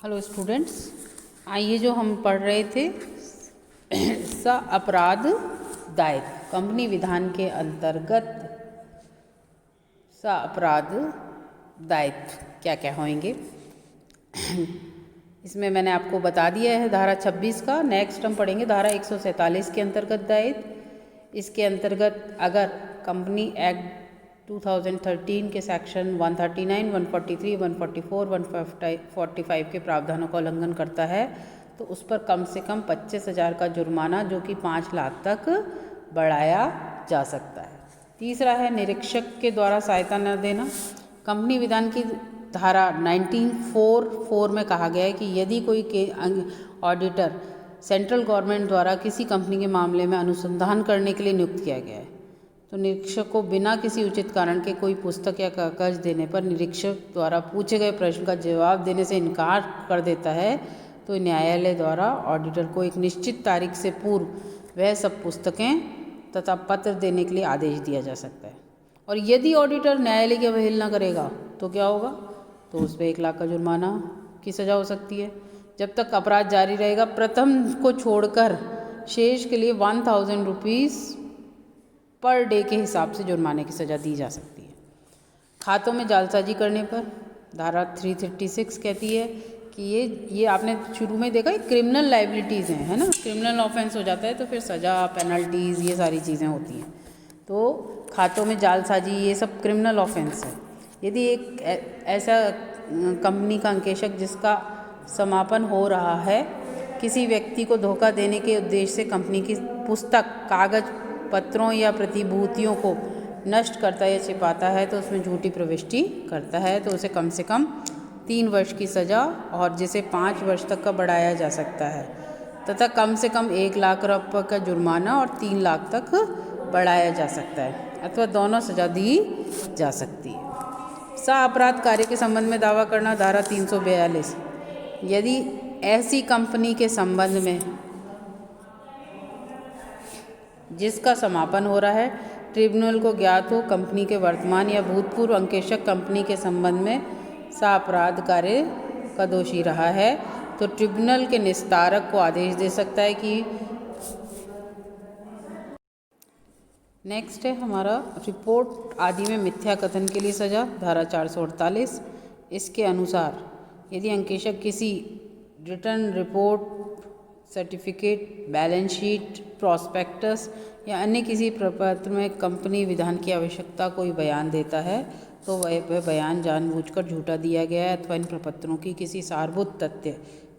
Hello students, आइए जो हम पढ़ रहे थे स अपराध दायित्व कंपनी विधान के अंतर्गत स अपराध दायित्व क्या क्या होंगे। इसमें मैंने आपको बता दिया है धारा 26 का। नेक्स्ट हम पढ़ेंगे धारा 147 के अंतर्गत दायित्व। इसके अंतर्गत अगर कंपनी एक्ट 2013 के सेक्शन 139, 143, 144, 145 के प्रावधानों का उल्लंघन करता है तो उस पर कम से कम 25,000 का जुर्माना जो कि 5 लाख तक बढ़ाया जा सकता है। तीसरा है निरीक्षक के द्वारा सहायता न देना। कंपनी विधान की धारा 1944 में कहा गया है कि यदि कोई ऑडिटर सेंट्रल गवर्नमेंट द्वारा किसी कंपनी के मामले में अनुसंधान करने के लिए नियुक्त किया गया है तो निरीक्षक को बिना किसी उचित कारण के कोई पुस्तक या कागज देने पर निरीक्षक द्वारा पूछे गए प्रश्न का जवाब देने से इनकार कर देता है तो न्यायालय द्वारा ऑडिटर को एक निश्चित तारीख से पूर्व वह सब पुस्तकें तथा पत्र देने के लिए आदेश दिया जा सकता है। और यदि ऑडिटर न्यायालय की अवहेलना करेगा तो क्या होगा, तो उस पर 1 लाख का जुर्माना की सज़ा हो सकती है। जब तक अपराध जारी रहेगा प्रथम को छोड़कर शेष के लिए 1000 रुपीज़ पर डे के हिसाब से जुर्माने की सज़ा दी जा सकती है। खातों में जालसाजी करने पर धारा 336 कहती है कि ये आपने शुरू में देखा क्रिमिनल लाइबिलिटीज़ हैं, है ना, क्रिमिनल ऑफेंस हो जाता है तो फिर सज़ा, पेनल्टीज़, ये सारी चीज़ें होती हैं। तो खातों में जालसाजी ये सब क्रिमिनल ऑफेंस है। यदि एक ऐसा कंपनी का अंकेशक जिसका समापन हो रहा है किसी व्यक्ति को धोखा देने के उद्देश्य से कंपनी की पुस्तक, कागज पत्रों या प्रतिभूतियों को नष्ट करता या छिपाता है तो उसमें झूठी प्रविष्टि करता है तो उसे कम से कम 3 वर्ष की सज़ा और जिसे 5 वर्ष तक का बढ़ाया जा सकता है तथा कम से कम 1 लाख रुपये का जुर्माना और 3 लाख तक बढ़ाया जा सकता है अथवा दोनों सज़ा दी जा सकती है। सा अपराध कार्य के संबंध में दावा करना धारा 342। यदि ऐसी कंपनी के संबंध में जिसका समापन हो रहा है ट्रिब्यूनल को ज्ञात हो कंपनी के वर्तमान या भूतपूर्व अंकेशक कंपनी के संबंध में सापराध कार्य का दोषी रहा है तो ट्रिब्यूनल के निस्तारक को आदेश दे सकता है कि नेक्स्ट है हमारा रिपोर्ट आदि में मिथ्या कथन के लिए सज़ा धारा 448। इसके अनुसार यदि अंकेशक किसी return report, certificate, balance sheet, prospectus या अन्य किसी प्रपत्र में कंपनी विधान की आवश्यकता कोई बयान देता है तो वह बयान जानबूझकर झूठा दिया गया है अथवा इन प्रपत्रों की किसी सारभूत तथ्य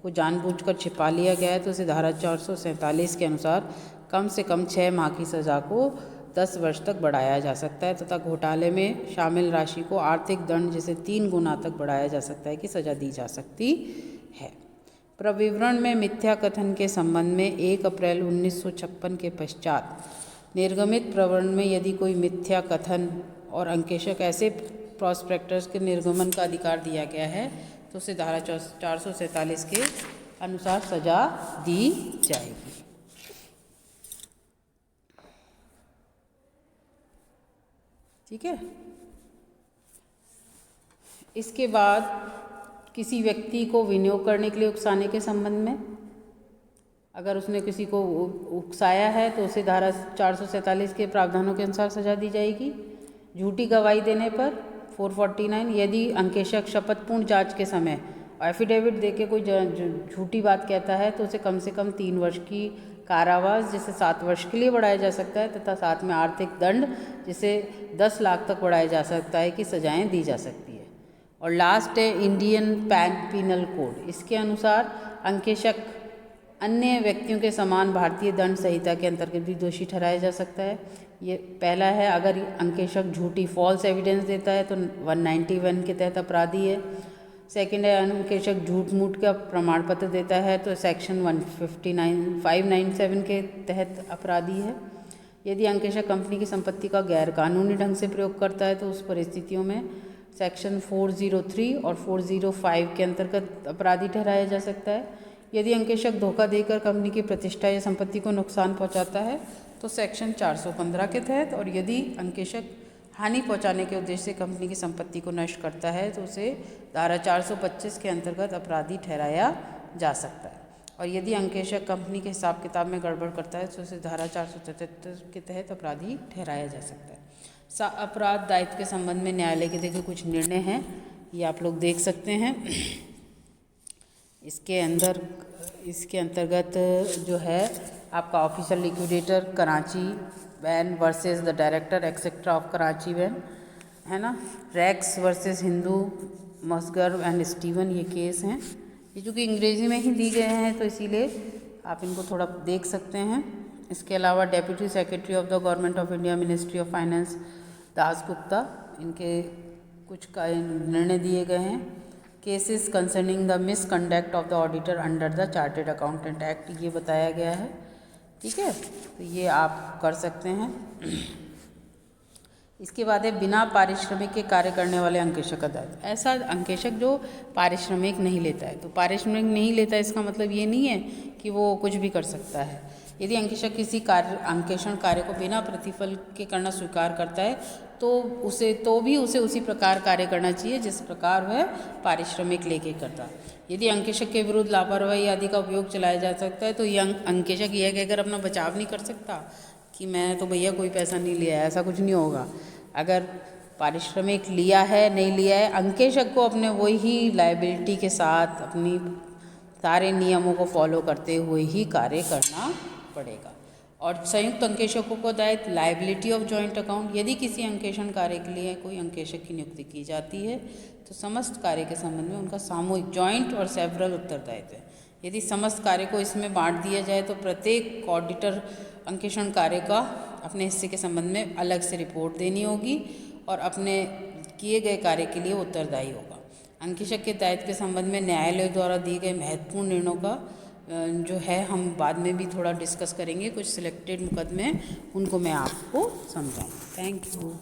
को जानबूझकर छिपा लिया गया है तो इसे धारा 447 के अनुसार कम से कम 6 माह की सज़ा को 10 वर्ष तक बढ़ाया जा सकता है तथा घोटाले में शामिल राशि को आर्थिक दंड जिसे 3 गुना तक बढ़ाया जा सकता है कि सज़ा दी जा सकती है। प्रविवरण में मिथ्या कथन के संबंध में 1 अप्रैल 1956 के पश्चात निर्गमित प्रवरण में यदि कोई मिथ्या कथन और अंकेशक ऐसे प्रॉस्पेक्टस के निर्गमन का अधिकार दिया गया है तो उसे धारा 447 के अनुसार सजा दी जाएगी। ठीक है। इसके बाद किसी व्यक्ति को विनियोग करने के लिए उकसाने के संबंध में अगर उसने किसी को उकसाया है तो उसे धारा 447 के प्रावधानों के अनुसार सजा दी जाएगी। झूठी गवाही देने पर 449 यदि अंकेशक शपथपूर्ण जांच के समय एफिडेविट देके कोई झूठी बात कहता है तो उसे कम से कम 3 वर्ष की कारावास जिसे 7 वर्ष के लिए बढ़ाया जा सकता है तथा साथ में आर्थिक दंड जिसे 10 लाख तक बढ़ाया जा सकता है कि सजाएं दी जा सकती है। और लास्ट है इंडियन पीनल कोड। इसके अनुसार अंकेशक अन्य व्यक्तियों के समान भारतीय दंड संहिता के अंतर्गत भी दोषी ठहराया जा सकता है। ये पहला है, अगर अंकेशक झूठी फॉल्स एविडेंस देता है तो 191 के तहत अपराधी है। सेकंड है, अंकेशक झूठ मूठ का प्रमाण पत्र देता है तो सेक्शन 597 के तहत अपराधी है। यदि अंकेशक कंपनी की संपत्ति का गैरकानूनी ढंग से प्रयोग करता है तो उस परिस्थितियों में सेक्शन 403 और 405 के अंतर्गत अपराधी ठहराया जा सकता है। यदि अंकेशक धोखा देकर कंपनी की प्रतिष्ठा या संपत्ति को नुकसान पहुंचाता है तो सेक्शन 415 के तहत, और यदि अंकेशक हानि पहुंचाने के उद्देश्य से कंपनी की संपत्ति को नष्ट करता है तो उसे धारा 425 के अंतर्गत अपराधी ठहराया जा सकता है। और यदि अंकेशक कंपनी के हिसाब किताब में गड़बड़ करता है तो उसे धारा 477 के तहत अपराधी ठहराया जा सकता है। अपराध दायित्व के संबंध में न्यायालय के देखिए कुछ निर्णय हैं, ये आप लोग देख सकते हैं। इसके अंतर्गत जो है आपका official liquidator Karachi van versus the director etcetera of Karachi van, है ना। रैक्स वर्सेस हिंदू मसगर एंड स्टीवन, ये केस हैं। ये चूँकि अंग्रेज़ी में ही दी गए हैं तो इसीलिए आप इनको थोड़ा देख सकते हैं। इसके अलावा deputy secretary of the government of India ministry of finance Das Gupta, इनके कुछ निर्णय दिए गए हैं। Cases concerning the misconduct of the auditor under the chartered accountant act, ये बताया गया है, ठीक है। तो ये आप कर सकते हैं। इसके बाद है बिना पारिश्रमिक के कार्य करने वाले अंकेशक का दायित्व। ऐसा अंकेशक जो पारिश्रमिक नहीं लेता है, तो पारिश्रमिक नहीं लेता है इसका मतलब ये नहीं है कि वो कुछ भी कर सकता है। यदि अंकेशक किसी अंकेषण कार्य को बिना प्रतिफल के करना स्वीकार करता है तो उसे उसी प्रकार कार्य करना चाहिए जिस प्रकार वह पारिश्रमिक लेके करता है। यदि अंकेशक के विरुद्ध लापरवाही आदि का उपयोग चलाया जा सकता है तो यह अंकेशक यह कहकर अपना बचाव नहीं कर सकता कि मैं तो भैया कोई पैसा नहीं लिया है, ऐसा कुछ नहीं होगा। अगर पारिश्रमिक लिया है नहीं लिया है, अंकेशक को अपने वही लायबिलिटी के साथ अपनी सारे नियमों को फॉलो करते हुए ही कार्य करना पड़ेगा। और संयुक्त अंकेशकों को दायित्व लायबिलिटी ऑफ जॉइंट अकाउंट। यदि किसी अंकेषण कार्य के लिए कोई अंकेशक की नियुक्ति की जाती है तो समस्त कार्य के संबंध में उनका सामूहिक जॉइंट और सेवरल उत्तरदायित्व है। यदि समस्त कार्य को इसमें बांट दिया जाए तो प्रत्येक ऑडिटर अंकेषण कार्य का अपने हिस्से के संबंध में अलग से रिपोर्ट देनी होगी और अपने किए गए कार्य के लिए उत्तरदायी होगा। अंकेशक के दायित्व के संबंध में न्यायालय द्वारा दिए गए महत्वपूर्ण निर्णयों का जो है हम बाद में भी थोड़ा डिस्कस करेंगे। कुछ सिलेक्टेड मुकदमे उनको मैं आपको समझाऊँ। Thank you.